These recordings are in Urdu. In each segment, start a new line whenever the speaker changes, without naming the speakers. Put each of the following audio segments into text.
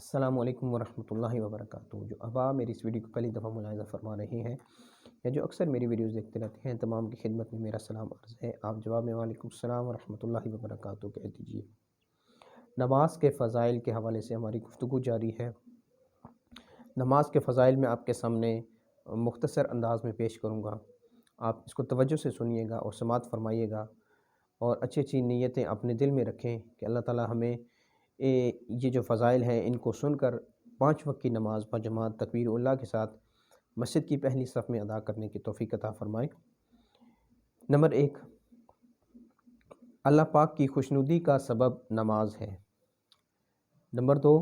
السلام علیکم ورحمۃ اللہ وبرکاتہ۔ جو احباب میری اس ویڈیو کو پہلی دفعہ ملاحظہ فرما رہے ہیں یا جو اکثر میری ویڈیوز دیکھتے رہتے ہیں، تمام کی خدمت میں میرا سلام عرض ہے۔ آپ جواب میں وعلیکم السلام ورحمۃ اللہ وبرکاتہ کہہ دیجیے۔ نماز کے فضائل کے حوالے سے ہماری گفتگو جاری ہے۔ نماز کے فضائل میں آپ کے سامنے مختصر انداز میں پیش کروں گا، آپ اس کو توجہ سے سنیے گا اور سماعت فرمائیے گا، اور اچھی اچھی نیتیں اپنے دل میں رکھیں کہ اللہ تعالی ہمیں یہ جو فضائل ہیں ان کو سن کر 5 وقت کی نماز بجماعت تکبیر اللہ کے ساتھ مسجد کی پہلی صف میں ادا کرنے کی توفیق عطا فرمائے۔ نمبر 1، اللہ پاک کی خوشنودی کا سبب نماز ہے۔ نمبر 2،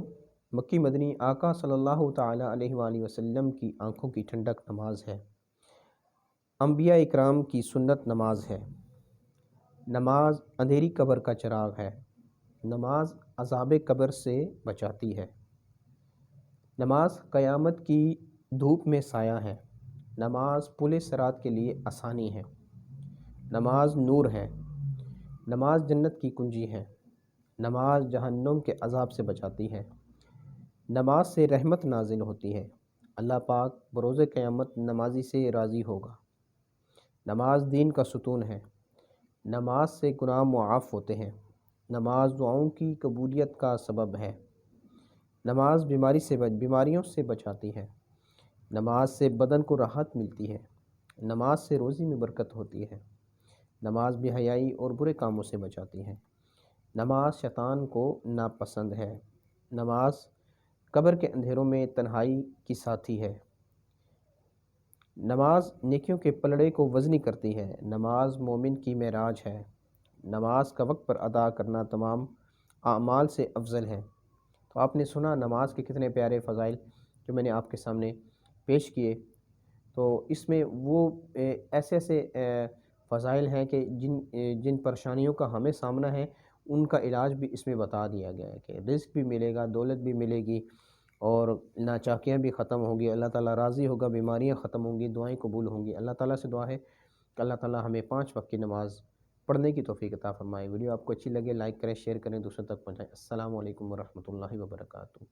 مکی مدنی آقا صلی اللہ تعالی علیہ وآلہ وسلم کی آنکھوں کی ٹھنڈک نماز ہے۔ انبیاء اکرام کی سنت نماز ہے۔ نماز اندھیری قبر کا چراغ ہے۔ نماز عذاب قبر سے بچاتی ہے۔ نماز قیامت کی دھوپ میں سایہ ہے۔ نماز پل صراط کے لیے آسانی ہے۔ نماز نور ہے۔ نماز جنت کی کنجی ہے۔ نماز جہنم کے عذاب سے بچاتی ہے۔ نماز سے رحمت نازل ہوتی ہے۔ اللہ پاک بروز قیامت نمازی سے راضی ہوگا۔ نماز دین کا ستون ہے۔ نماز سے گناہ معاف ہوتے ہیں۔ نماز دعاؤں کی قبولیت کا سبب ہے۔ نماز بیماریوں سے بچاتی ہے۔ نماز سے بدن کو راحت ملتی ہے۔ نماز سے روزی میں برکت ہوتی ہے۔ نماز بے حیائی اور برے کاموں سے بچاتی ہے۔ نماز شیطان کو ناپسند ہے۔ نماز قبر کے اندھیروں میں تنہائی کی ساتھی ہے۔ نماز نیکیوں کے پلڑے کو وزنی کرتی ہے۔ نماز مومن کی معراج ہے۔ نماز کا وقت پر ادا کرنا تمام اعمال سے افضل ہے۔ تو آپ نے سنا نماز کے کتنے پیارے فضائل جو میں نے آپ کے سامنے پیش کیے۔ تو اس میں وہ ایسے فضائل ہیں کہ جن پریشانیوں کا ہمیں سامنا ہے ان کا علاج بھی اس میں بتا دیا گیا ہے کہ رزق بھی ملے گا، دولت بھی ملے گی، اور ناچاکیاں بھی ختم ہوں گی، اللہ تعالیٰ راضی ہوگا، بیماریاں ختم ہوں گی، دعائیں قبول ہوں گی۔ اللہ تعالیٰ سے دعا ہے کہ اللہ تعالیٰ ہمیں 5 وقت کی نماز پڑھنے کی توفیق عطا فرمائے۔ ویڈیو آپ کو اچھی لگے لائک کریں، شیئر کریں، دوسروں تک پہنچائیں۔ السلام علیکم ورحمۃ اللہ وبرکاتہ۔